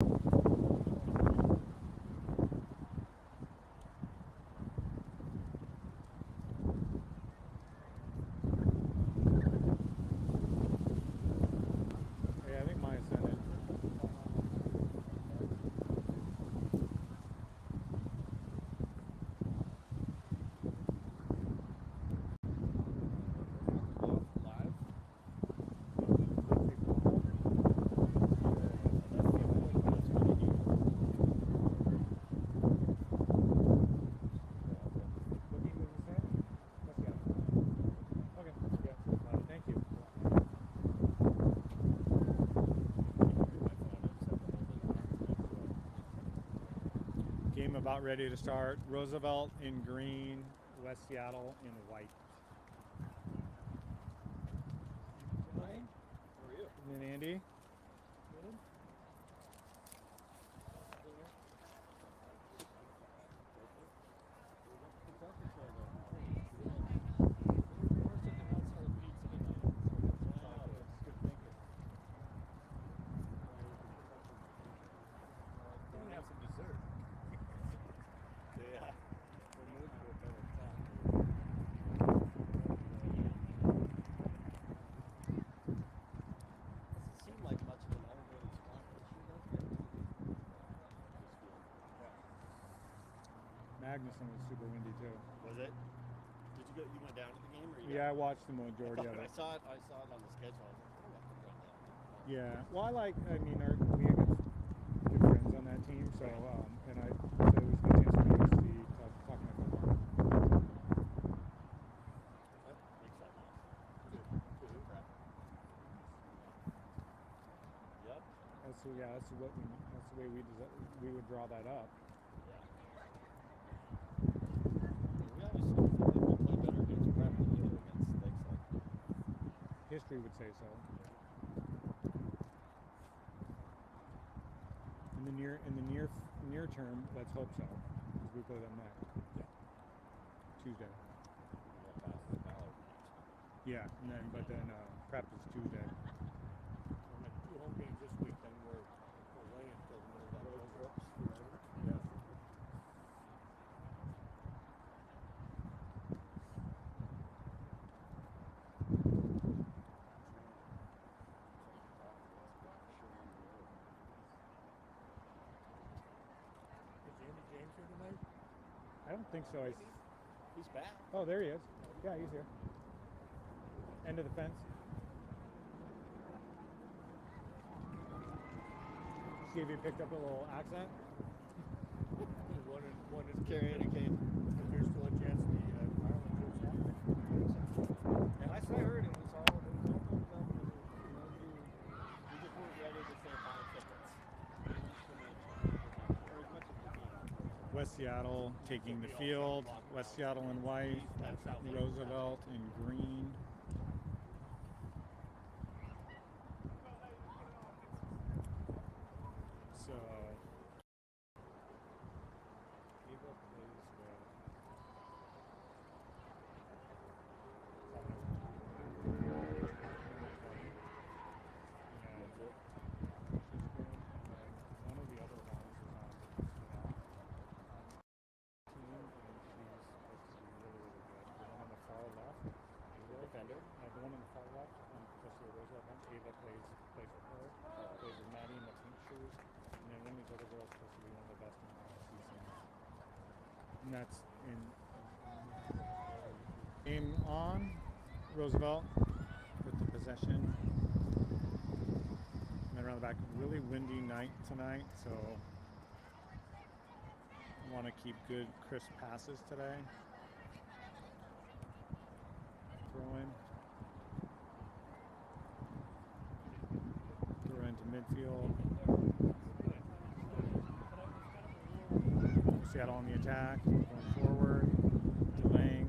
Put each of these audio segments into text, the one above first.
Yeah, I think Maya sent it. Thank you. Game about ready to start. Roosevelt in green, West Seattle in white. Hi. How are you? And then Andy. Good. Have some dessert. Yeah. We'll move to a better time. Doesn't seem like much of an elevated spot, but she does get to Magnuson was super windy too. Was it? Did you go? You went down to the game, or you? Yeah, I watched the majority of it. I saw it. I saw it on the schedule. I was like, oh, I can run that. Yeah. Well, we have good friends on that team, so and I so it was a good chance for me to see talking to football. That makes that nice. Good. Yep. That's the way we would draw that up. Yeah. We always think that we play better against prep than we do against Lakeside. History would say so. In the near term, let's hope so, because we play them next. Yeah. Tuesday. Yeah, But then prep is Tuesday. we're at 2 home games this week, then we're away until the middle of October. Yeah. Is Andy James here tonight? I don't think so. He's back. Oh, there he is. Yeah, he's here. End of the fence. See if he picked up a little accent. One is carrying a cane. If there's still a chance the Ireland goes on. And I heard it was all thumbs up. We just weren't ready to say 5 seconds. Or as much as we can. West Seattle taking the field. West Seattle in white. Roosevelt in green. So Ava plays with one of the other ones is on team, and she's supposed to be really, really good. The one on the far left, The defender? the one on the far left, especially the Roosevelt bench, Ava plays with her, plays with Maddie in the pink shoes, and then one of these other girls supposed to be one of the best in the season. And that's in game on. Roosevelt with the possession. And then around the back, really windy night tonight, so want to keep good, crisp passes today. Throw into midfield. Seattle on the attack, going forward, delaying.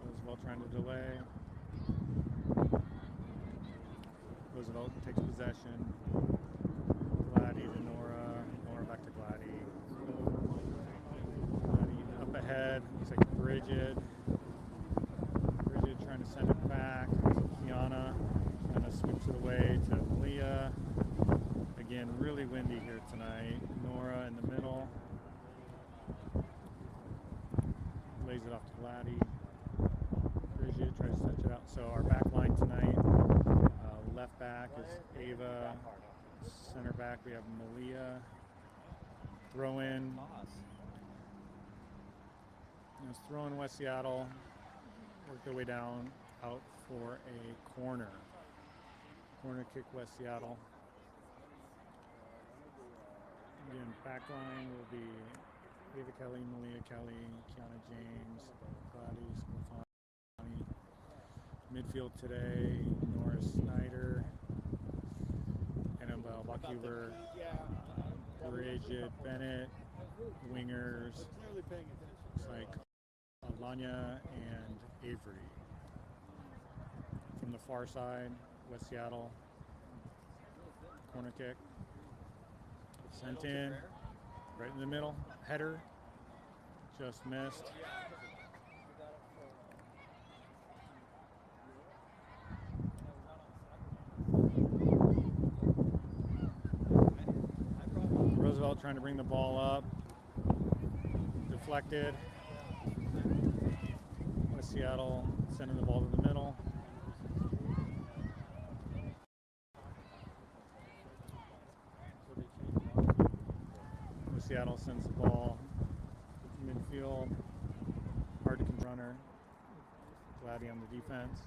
Roosevelt trying to delay. Roosevelt takes possession. Gladdy to Nora. Nora back to Gladdy. Gladdy up ahead. Looks like Bridget. Bridget trying to send it back. Kiana. Kind of swoops it away to Leah. Again, really windy here tonight. Nora in the middle. Lays it off to Gladdy. Bridget tries to touch it out. So our back line tonight, left back is Ava. Center back we have Malia. Throw in. Let's throw in West Seattle. Work their way down out for a corner. Corner kick West Seattle. Again, back line will be Ava Kelly, Malia Kelly, Kiana James, Gladys, Sclafani. Midfield today, Norris Snyder, Annabelle Buckhuber, Bridget Bennett, wingers, looks like Alanya and Avery. From the far side, West Seattle, corner kick. Sent in, right in the middle, header, just missed. Roosevelt trying to bring the ball up, deflected. West Seattle sending the ball to the middle. Seattle sends the ball to midfield. Hard to control runner. Gladdy on the defense.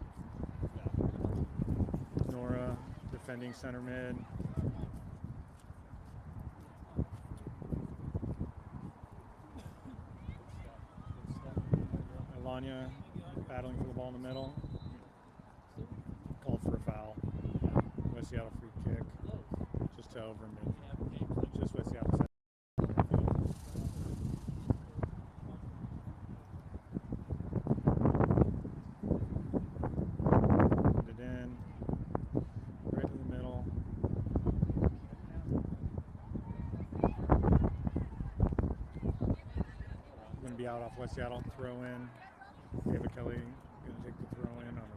Nora defending center mid. Alanya battling for the ball in the middle. Called for a foul. West Seattle free kick. Just to over mid. Just West Seattle. Out off West Seattle, throw in. Ava Kelly going to take the throw in on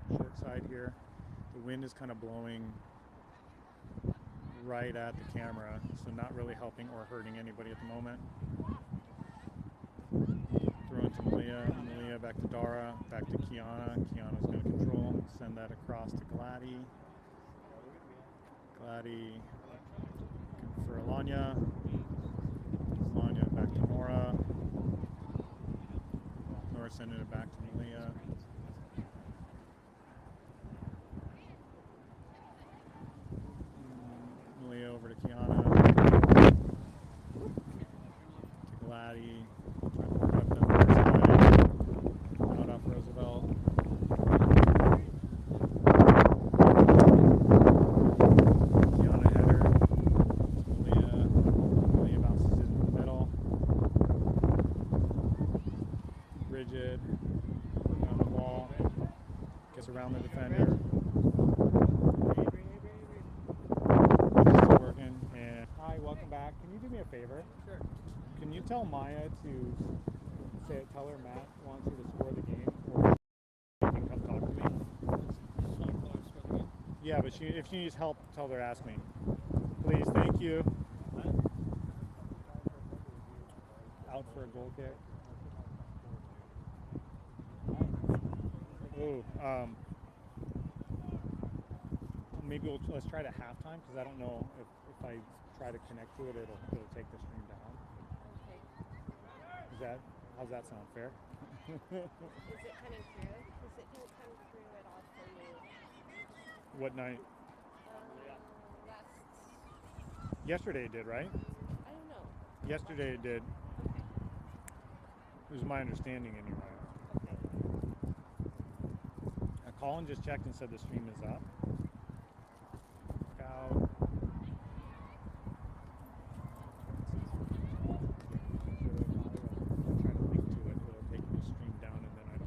the short side here. The wind is kind of blowing right at the camera, so not really helping or hurting anybody at the moment. Throw into Malia. Malia back to Dara, back to Kiana. Kiana's going to control, send that across to Gladdy. Gladdy for Alanya. Alanya back to Nora. Sending it back to Malia. Malia over to Kiana. To Gladdy. Trying to work up the other side. Out off Roosevelt. Kiana header. Malia. Malia bounces it in the middle. Rigid on the ball, gets around the defender. Still working. And hi, welcome back. Can you do me a favor? Sure. Can you tell Maya to tell her Matt wants her to score the game, or she can come talk to me? Yeah, but if she needs help, tell her to ask me. Please, thank you. Out for a goal kick. Ooh, maybe let's try it at halftime, because I don't know if I try to connect to it, it'll take the stream down. Okay. How's that sound? Fair? Is it coming through? Because it didn't come through at all for me. What night? Yesterday it did, right? I don't know. Yesterday it did. It was my understanding anyway. Colin just checked and said the stream is up. Look out. I'm trying to link to it. It'll take the stream down, and then if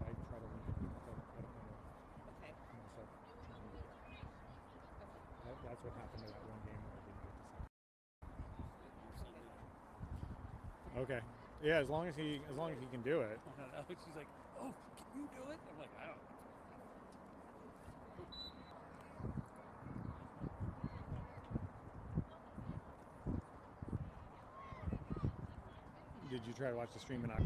I try to link it, I don't know. Okay. That's what happened to that one game where I didn't get the second. Okay. Yeah, as long as he can do it. She's like, oh, can you do it? I'm like, I don't. did you try to watch the stream and not?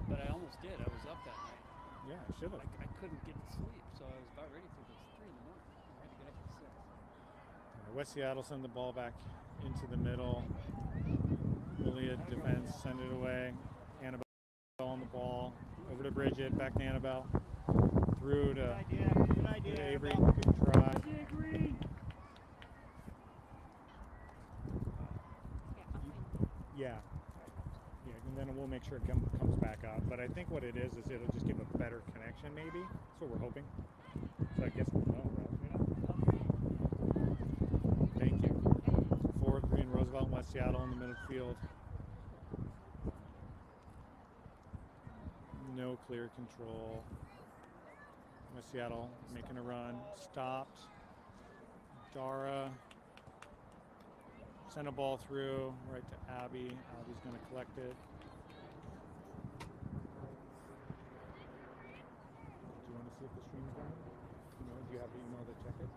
But I almost did. I was up that night. Yeah, I should have. I couldn't get to sleep, so I was about ready to. It was 3 in the morning. I had to get up at 6. West Seattle send the ball back into the middle. Malia defense, send it away. Annabelle on the ball. Over to Bridget, back to Annabelle. Through to, Good idea. to Avery. Good try. Yeah. Yeah, and then we'll make sure it comes back up. But I think what it is it'll just give a better connection, maybe. That's what we're hoping. So I guess we'll know, right? Thank you. Forward between Roosevelt and West Seattle in the middle field. No clear control. West Seattle making a run. Stopped. Dara. Send a ball through right to Abby. Abby's going to collect it. Do you want to see if the stream's done? Do you have the email to check it?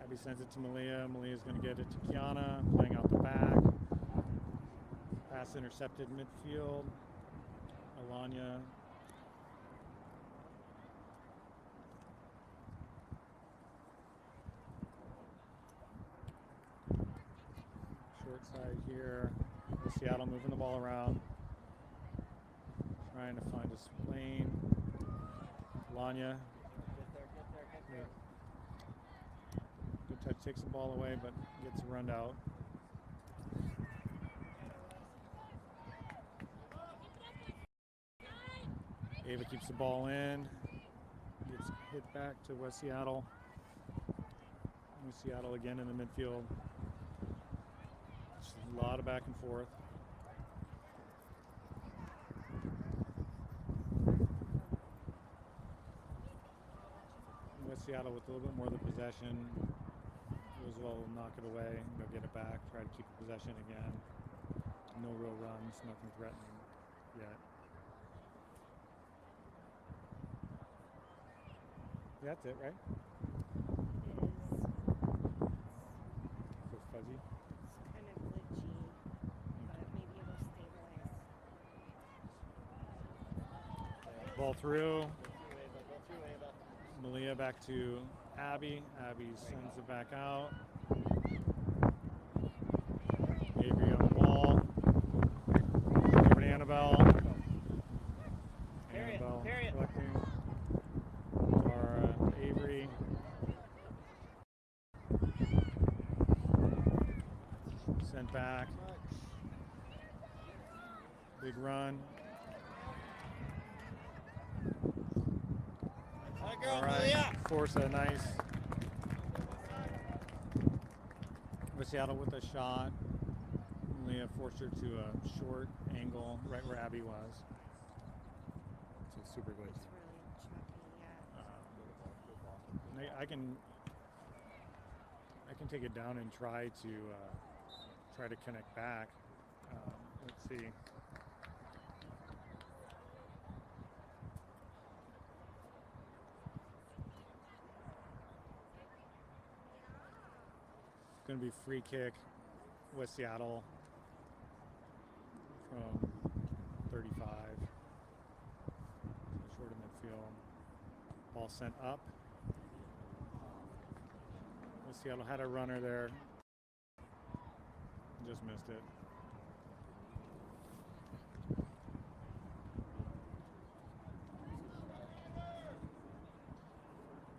Abby sends it to Malia. Malia's going to get it to Kiana, playing out the back. Pass intercepted midfield. Alanya. Short side here. Seattle moving the ball around. Trying to find his lane. Alanya. Good touch, takes the ball away, but gets run out. Ava keeps the ball in. Gets hit back to West Seattle. West Seattle again in the midfield. Just a lot of back and forth. West Seattle with a little bit more of the possession. Roosevelt will knock it away, go get it back, try to keep the possession again. No real runs, nothing threatening yet. That's it, right? So fuzzy. It's kind of glitchy, but maybe it'll stabilize. Ball through. Malia back to Abby. Abby sends it back out. Avery on the ball. Over to Annabelle. Annabelle collecting. Avery. Sent back. Big run. All right, force a nice. With Seattle with a shot. Leah forced her to a short angle right where Abby was. So super glitchy. It's really choppy, yeah. I can take it down and try to connect back. Let's see. It's going to be free kick, West Seattle from 35. Short of midfield. Ball sent up. Seattle had a runner there. Just missed it.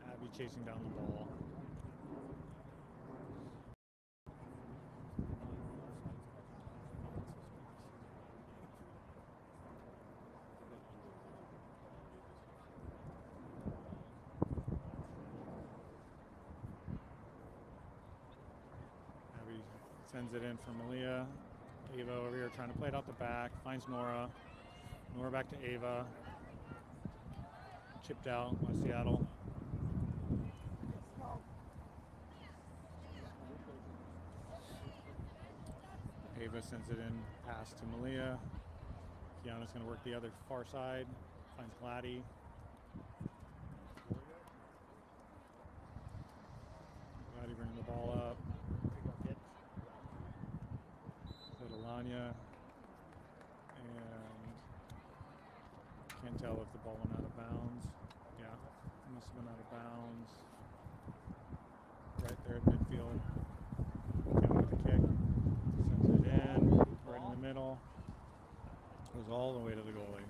Abby chasing down the ball. Sends it in for Malia. Ava over here trying to play it out the back. Finds Nora. Nora back to Ava. Chipped out, West Seattle. Ava sends it in, pass to Malia. Kiana's going to work the other far side. Finds Gladdy. Gladdy bringing the ball up. Melania, and can't tell if the ball went out of bounds. Yeah, it must have been out of bounds. Right there at midfield. Count with the kick. Sends it in, right in the middle. Goes all the way to the goalie.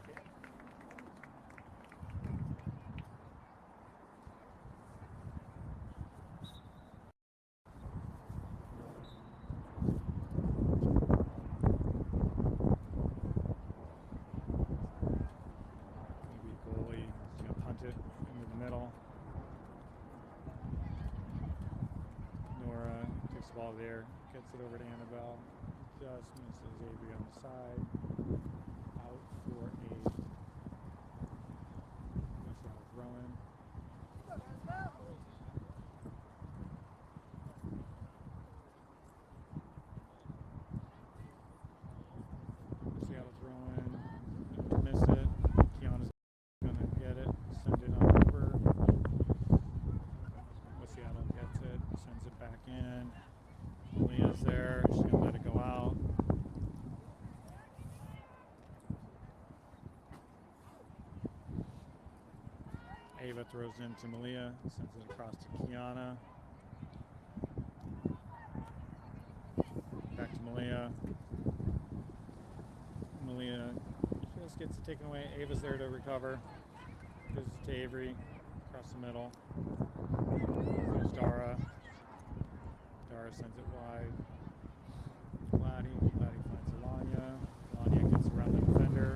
Into the middle. Nora takes the ball there, gets it over to Annabelle, just misses Avery on the side. Out for a throw-in. Seattle throw-in, miss it. Kiana's gonna get it, send it on over. Seattle gets it, sends it back in. Leah's there, she's gonna let it go out. Ava throws into Malia, sends it across to Kiana. Back to Malia. Malia just gets it taken away. Ava's there to recover. Gives it to Avery across the middle. There's Dara. Dara sends it wide. Gladdy finds Alanya. Alanya gets around the defender.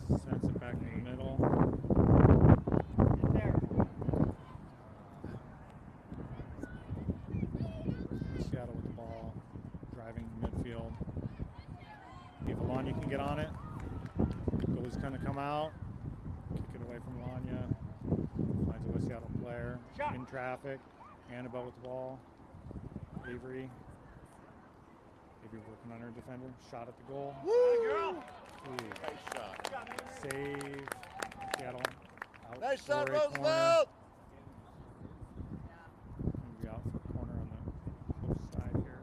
Sends it back in the middle. Seattle with the ball. Driving midfield. If Alanya can get on it. Goalie's going to come out. Kick it away from Alanya. Finds a West Seattle player. Shot. In traffic. Annabelle with the ball. Avery working on her defender. Shot at the goal. Woo! Nice shot. Save. Seattle. Out Nice for shot, a Roosevelt! Corner. Be out for a corner on the close side here.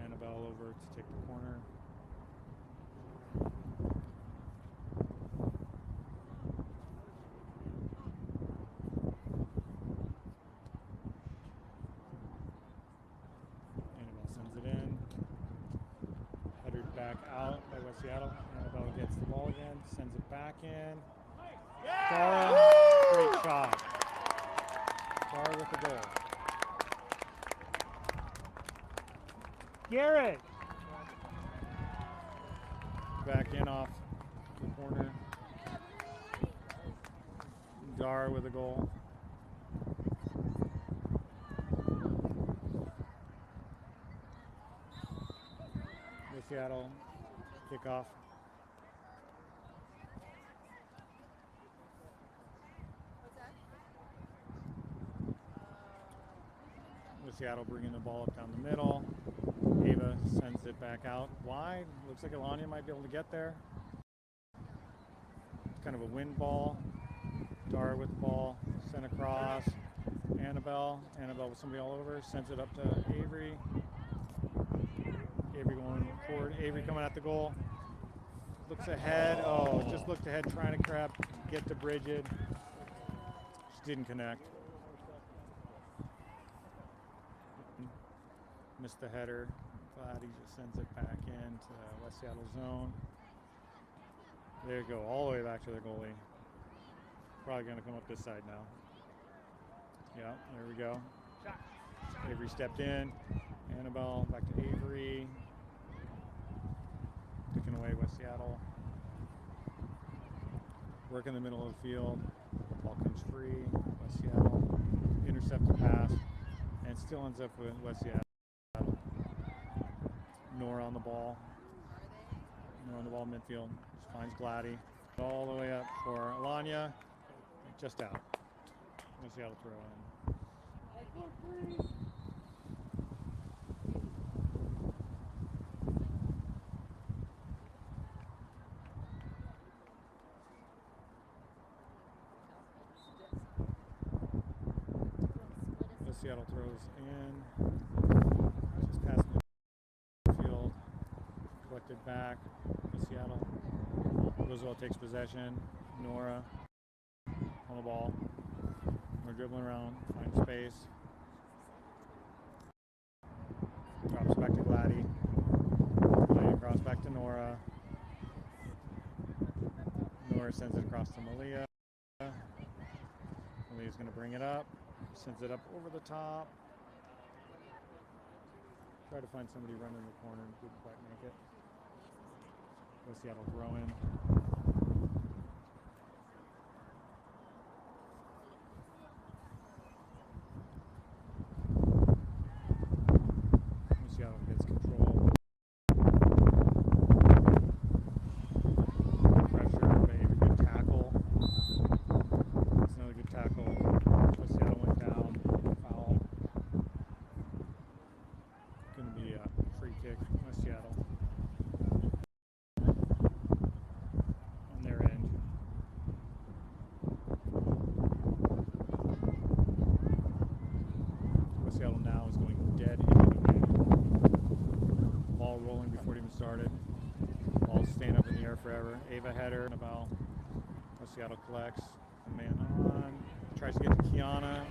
Annabelle over to take the corner. Back out by West Seattle. Annabelle gets the ball again, sends it back in. Dara, great shot. Dara with the goal. Garrett! Back in off the corner. Dara with a goal. Seattle kickoff. With Seattle bringing the ball up down the middle. Ava sends it back out wide. Looks like Alanya might be able to get there. Kind of a wind ball. Dara with the ball. Sent across. Annabelle with somebody all over. Sends it up to Avery. Avery going forward. Avery coming at the goal. Looks ahead. Oh, just looked ahead trying to get to Bridget. Just didn't connect. Missed the header. Glad he just sends it back into West Seattle zone. There you go. All the way back to their goalie. Probably going to come up this side now. Yeah, there we go. Avery stepped in. Annabelle back to Avery. Taking away West Seattle. Work in the middle of the field. Ball comes free. West Seattle. Intercepted pass. And still ends up with West Seattle. Nora on the ball. Nora on the ball midfield. Just finds Gladdy. All the way up for Alanya. Just out. West Seattle throw in. Seattle throws in. back. Seattle. Roosevelt takes possession. Nora on the ball. We're dribbling around, find space. Drops back to Gladdy. Playing across back to Nora. Nora sends it across to Malia. Malia's going to bring it up. Sends it up over the top. Try to find somebody running in the corner. Didn't quite make it. Seattle throwing. Seattle gets control. Pressure, maybe good tackle. That's another good tackle. Seattle went down. Foul. Going to be a free kick. West Seattle. On their end. West Seattle now is going dead into the game. Ball rolling before it even started. Ball staying up in the air forever. Ava header. About West Seattle collects. A man on. Tries to get to Kiana.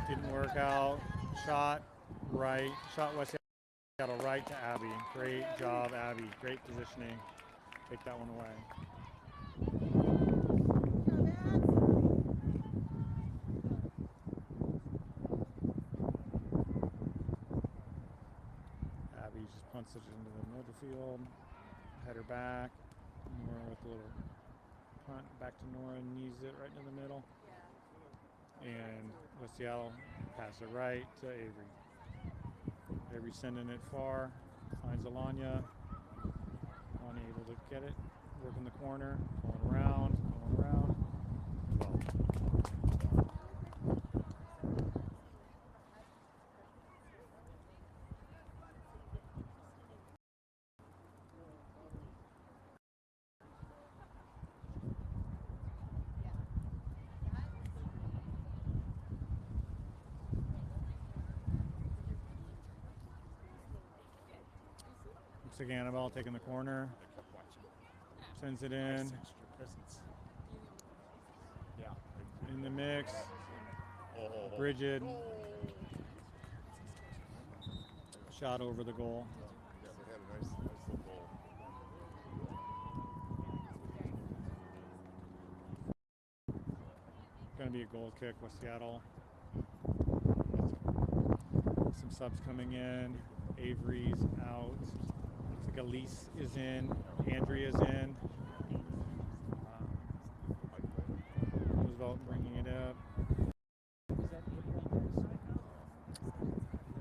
Didn't work out. Shot right. Shot West Seattle right to Abby. Great job, Abby. Great positioning. Take that one away. Abby just punts it into the middle field. Header back. Nora with a little punt back to Nora. Knees it right in the middle. And West Seattle pass it right to Avery. Avery sending it far. Finds Alanya. Alanya able to get it. Work in the corner. Going around. Going around. Well. Looks like Annabelle taking the corner. Sends it in. In the mix. Bridget. Shot over the goal. Yeah, they had a nice little goal. Going to be a goal kick with Seattle. Some subs coming in. Avery's out. Looks like Elise is in. Andrea's in. Roosevelt bringing it up.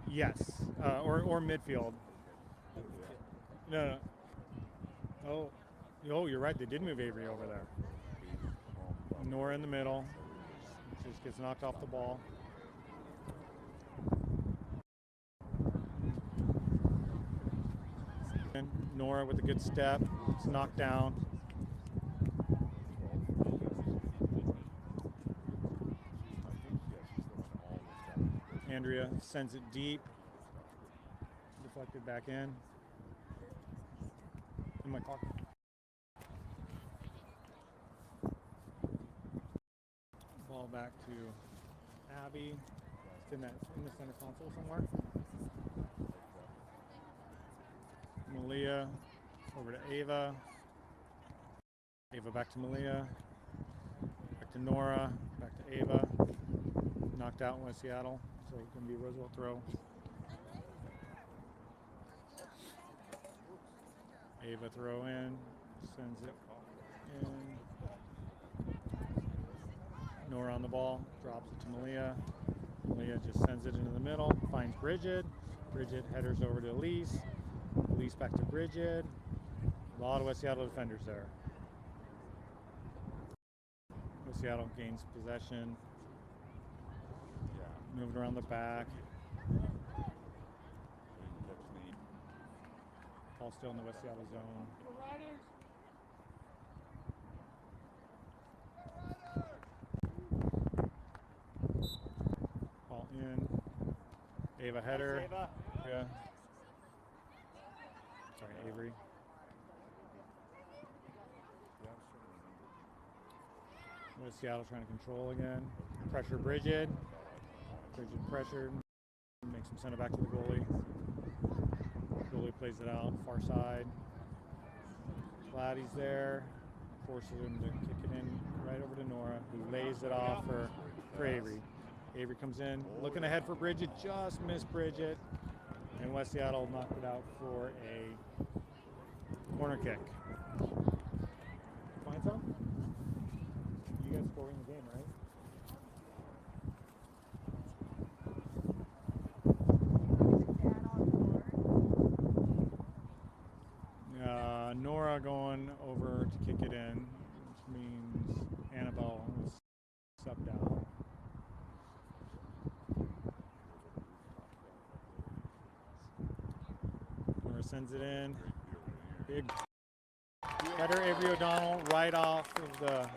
Yes, or midfield. No. Oh, you're right. They did move Avery over there. Nora in the middle. Just gets knocked off the ball. Nora with a good step. It's knocked down. Andrea sends it deep. Deflected back in. In my car. Ball back to Abby. It's in the center console somewhere. Malia over to Ava. Ava back to Malia. Back to Nora. Back to Ava. Knocked out in West Seattle. So it's going to be a Roosevelt throw. Ava throw in. Sends it in. Nora on the ball. Drops it to Malia. Malia just sends it into the middle. Finds Bridget. Bridget headers over to Elise. Elise back to Bridget. A lot of West Seattle defenders there. West Seattle gains possession. Moved around the back. Ball still in the West Seattle zone. Ball in. Ava header. Ava. Yeah. Sorry, Avery. West Seattle trying to control again. Pressure Bridget. Bridget pressured. Makes him send it back to the goalie. Goalie plays it out, far side. Gladdy's there. Forces him to kick it in right over to Nora, who lays it off for Avery. Avery comes in, looking ahead for Bridget, just missed Bridget. And West Seattle knocked it out for a corner kick. Find some? You guys scoring the game, right? Nora going over to kick it in, which means Annabelle was subbed out. Nora sends it in. Big header, Avery O'Donnell, right off of the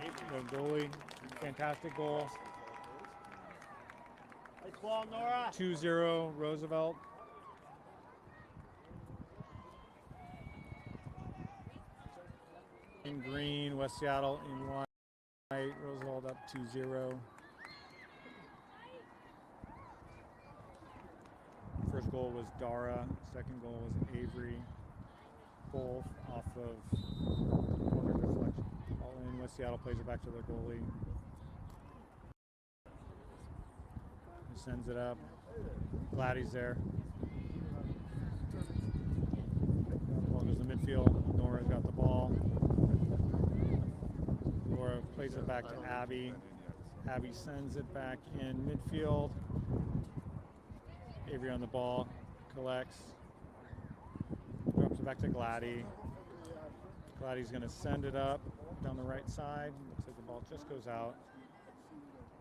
goalie. Fantastic goal. Nice ball, Nora. 2-0 Roosevelt. In green, West Seattle in white. Roosevelt up 2-0. First goal was Dara. Second goal was Avery. Both off of corner deflection. All in. West Seattle plays it back to their goalie. He sends it up. Gladdy's there. Ball goes to midfield. Nora's got the ball. Laura plays it back to Abby. Abby sends it back in midfield. Avery on the ball, collects, drops it back to Gladdy. Gladdy's going to send it up down the right side. Looks like the ball just goes out.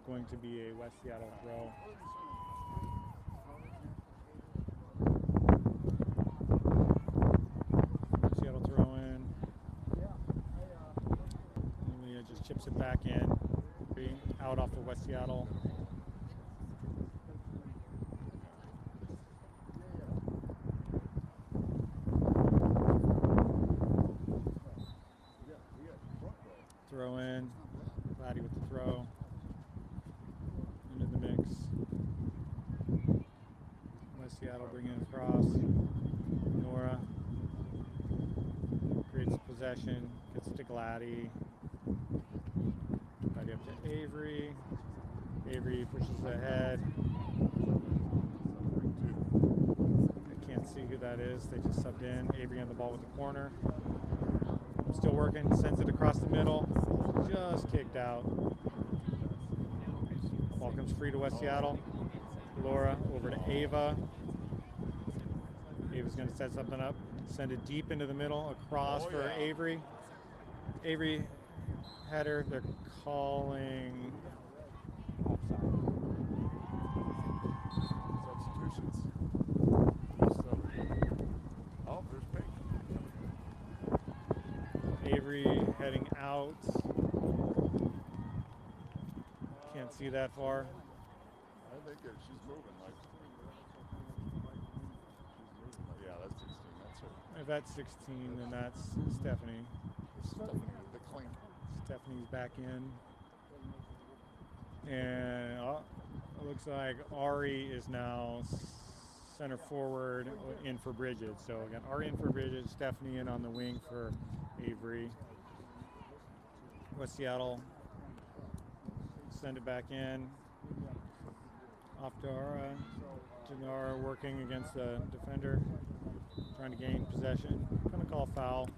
Going to be a West Seattle throw. Seattle throw in. Leah just chips it back in. Out off of West Seattle. Throw in. Gladdy with the throw. Into the mix. West Seattle bringing it across. Nora creates possession. Gets it to Gladdy. Gladdy up to Avery. Avery pushes ahead. I can't see who that is. They just subbed in. Avery on the ball with the corner. Still working. Sends it across the middle. Just kicked out. Ball comes free to West Seattle. Laura over to Ava. Ava's going to set something up. Send it deep into the middle. Across for Avery. Avery header. They're calling offside. Substitutions. Oh, there's pink. Avery heading out. Can't see that far. I think she's moving like. Yeah, that's 16. That's her. If that's 16, then that's Stephanie. Stephanie, the clean. Stephanie's back in. And it looks like Ari is now center forward in for Bridget. So again, Ari in for Bridget, Stephanie in on the wing for Avery. West Seattle send it back in. Off Dara. Janara working against the defender, trying to gain possession. Gonna call foul.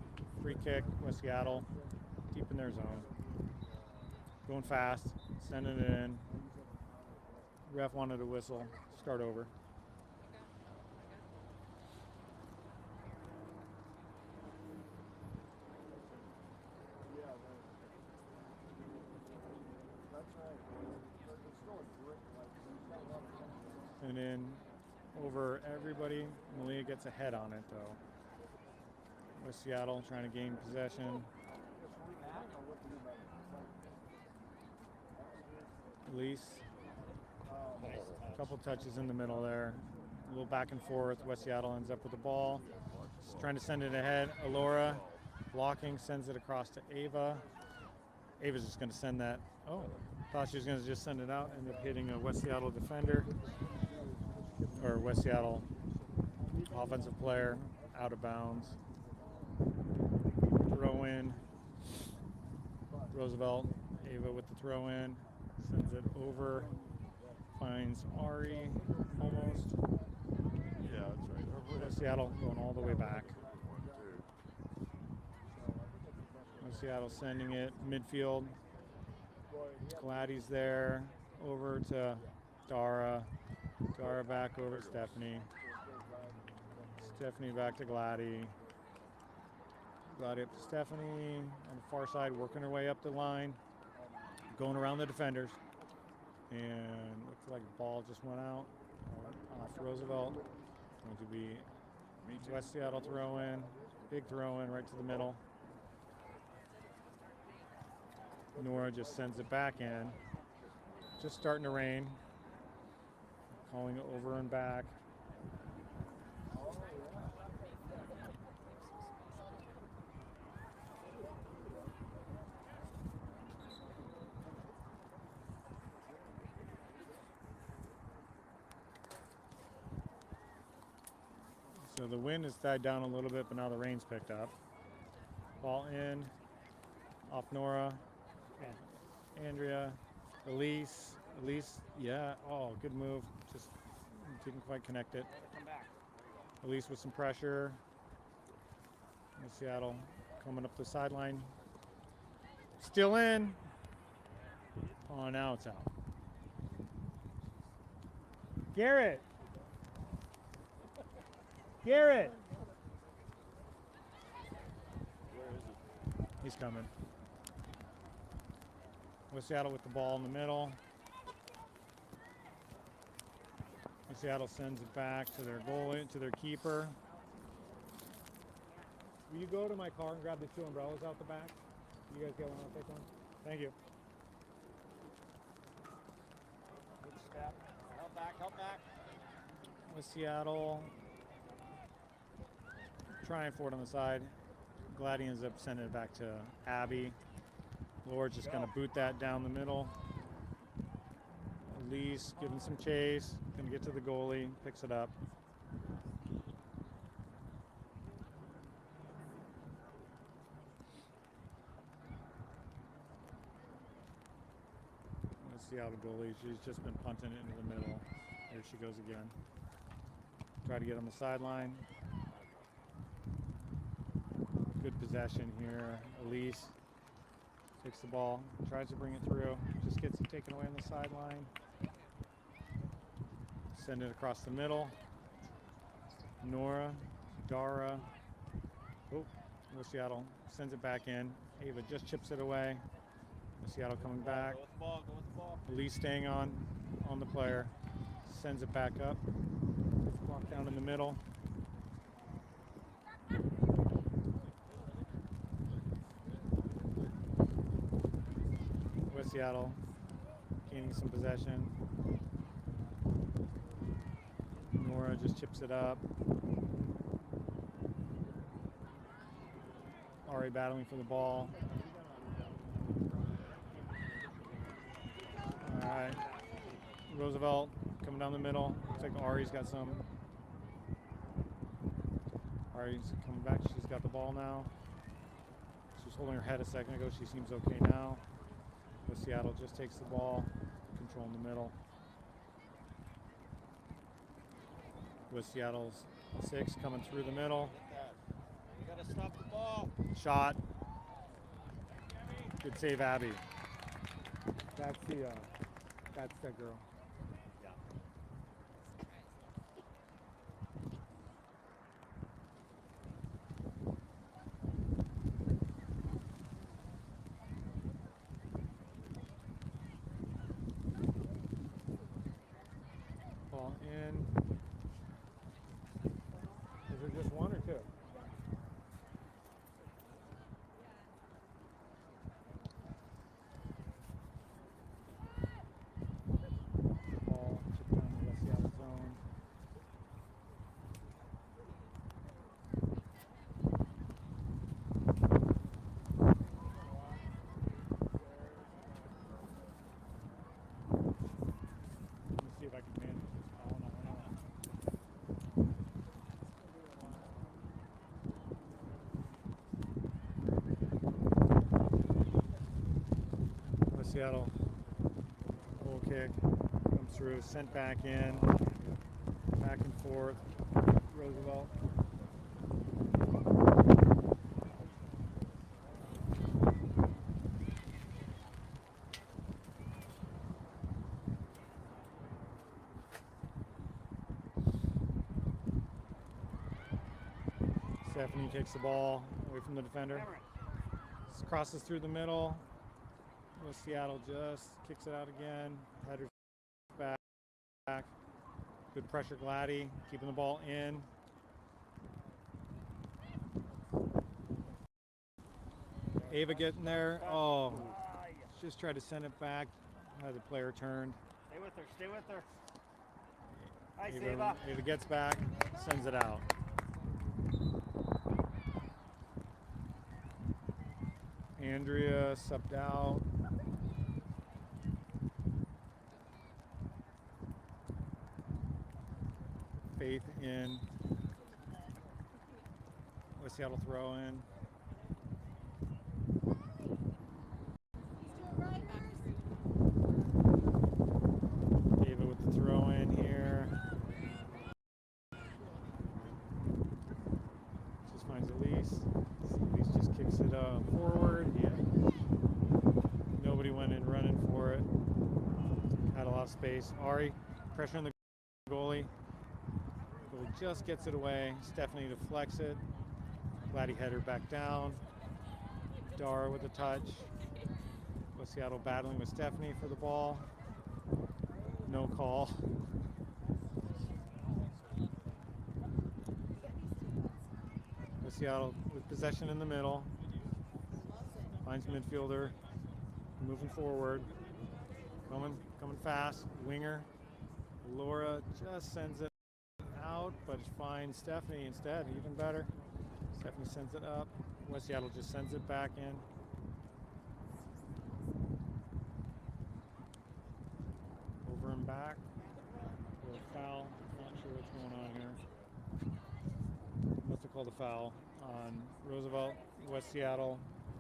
Free kick, West Seattle, deep in their zone. Going fast, sending it in. Ref wanted a whistle. Start over. And then over everybody, Malia gets a head on it though. West Seattle trying to gain possession. Elise, a couple touches in the middle there. A little back and forth. West Seattle ends up with the ball. trying to send it ahead. Alora blocking, sends it across to Ava. Ava's just going to send that. Oh, thought she was going to just send it out. Ended up hitting a West Seattle defender. Or West Seattle offensive player out of bounds. Throw in. Roosevelt, Ava with the throw in. Sends it over. Finds Ari almost. Yeah, that's right. West Seattle going all the way back. West Seattle sending it midfield. Gladdy's there. Over to Dara. Dara back over to Stephanie. Stephanie back to Gladdy. Gladdy up to Stephanie on the far side, working her way up the line. Going around the defenders. And looks like the ball just went out off Roosevelt. Going to be West Seattle throw in. Big throw in right to the middle. Nora just sends it back in. Just starting to rain. Calling it over and back. So the wind has died down a little bit, but now the rain's picked up. Ball in. Off Nora. Andrea. Elise. Elise, yeah. Oh, good move. Just didn't quite connect it. Come back. Elise with some pressure. Seattle coming up the sideline. Still in. Oh, now it's out. Garrett. Garrett. Where is it? He's coming. West Seattle with the ball in the middle. West Seattle sends it back to their goalie, to their keeper. Will you go to my car and grab the two umbrellas out the back? You guys get one? I'll take one. Thank you. Good step. Help back, help back. West Seattle trying for it on the side. Gladdy ends up sending it back to Abby. Lord's just going to boot that down the middle. Elise giving some chase. Going to get to the goalie. Picks it up. Let's see how the goalie. She's just been punting it into the middle. There she goes again. Try to get on the sideline. Good possession here. Elise takes the ball, tries to bring it through, just gets it taken away on the sideline. Send it across the middle. Nora, Dara. Oh, West Seattle sends it back in. Ava just chips it away. West Seattle coming back. Go with the ball, go with the ball. Elise staying on the player. Sends it back up. Gets blocked down in the middle. West Seattle gaining some possession. Nora just chips it up. Ari battling for the ball. All right. Roosevelt coming down the middle. Looks like Ari's got some. Ari's coming back. She's got the ball now. She was holding her head a second ago. She seems okay now. West Seattle just takes the ball, control in the middle. West Seattle's 6 coming through the middle. You gotta stop the ball. Shot. Good save, Abby. That's the girl. Ball in. Is there just one or two? Ball chipped down the West Seattle zone. West Seattle goal kick comes through, sent back in, back and forth. Roosevelt. Stephanie takes the ball away from the defender. Crosses through the middle. West Seattle just kicks it out again. Headers back. Good pressure, Gladdy, keeping the ball in. Ava getting there. Oh, just tried to send it back. Had the player turned. Stay with her. Stay with her. Nice, Ava. Ava gets back, sends it out. Andrea subbed out. Faith in. West Seattle throw in. Ava with the throw in here. Just finds Elise. Elise just kicks it forward. Yeah. Nobody went in running for it. Had a lot of space. Ari, pressure on the goalie. Goalie just gets it away. Stephanie deflects it. Gladdy header back down. Dara with a touch. West Seattle battling with Stephanie for the ball. No call. West Seattle with possession in the middle. Finds midfielder. Moving forward. Coming fast. Winger. Laura just sends it out, but it finds Stephanie instead. Even better. Stephanie sends it up. West Seattle just sends it back in. Over and back. For a foul. Not sure what's going on here. Must have called a foul on Roosevelt. West Seattle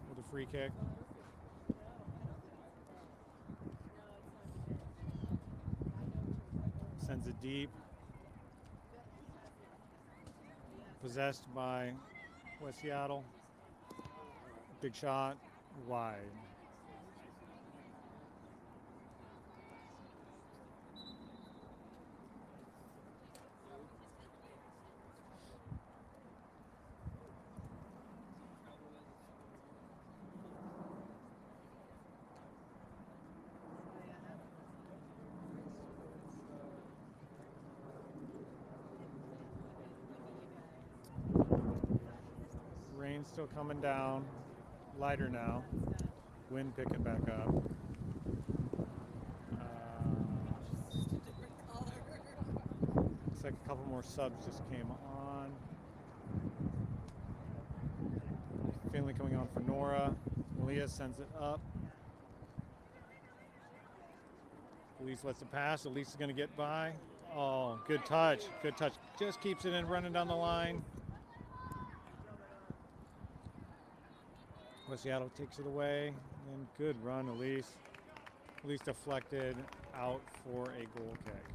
with a free kick. Sends it deep. Possessed by West Seattle. Big shot, wide. Rain's still coming down, lighter now. Wind picking back up. Looks like a couple more subs just came on. Finley coming on for Nora. Malia sends it up. Elise lets it pass. Elise is going to get by. Oh, good touch. Good touch. Just keeps it in, running down the line. West Seattle takes it away, and good run, Elise. Elise deflected out for a goal kick.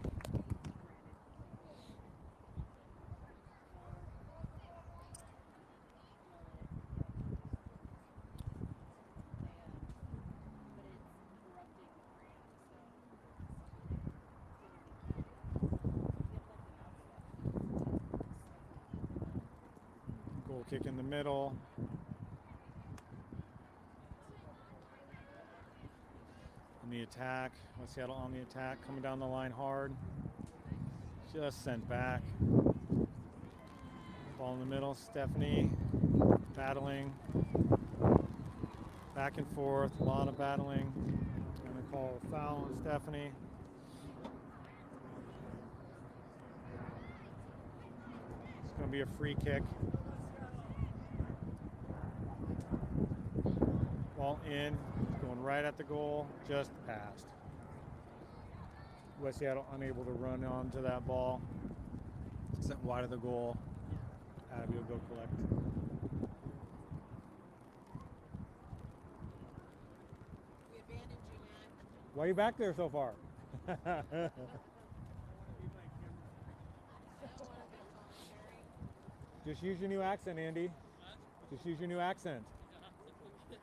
Goal kick in the middle. The attack, West Seattle on the attack, coming down the line hard. Just sent back. Ball in the middle, Stephanie battling. Back and forth, a lot of battling. Gonna call a foul on Stephanie. It's gonna be a free kick. Ball in. Going right at the goal, just passed. West Seattle unable to run onto that ball. Sent wide of the goal. Abby will go collect. The advantage you Why are you back there so far? Just use your new accent, Andy. Just use your new accent. Let's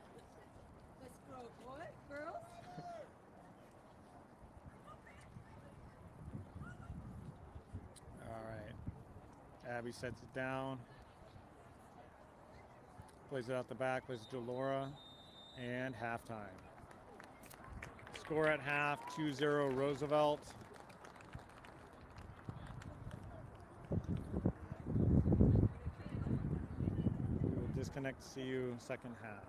go, boy, girls. All right. Abby sets it down. Plays it out the back. Plays it to Laura. And halftime. Score at half, 2-0 Roosevelt. We will disconnect to see you second half.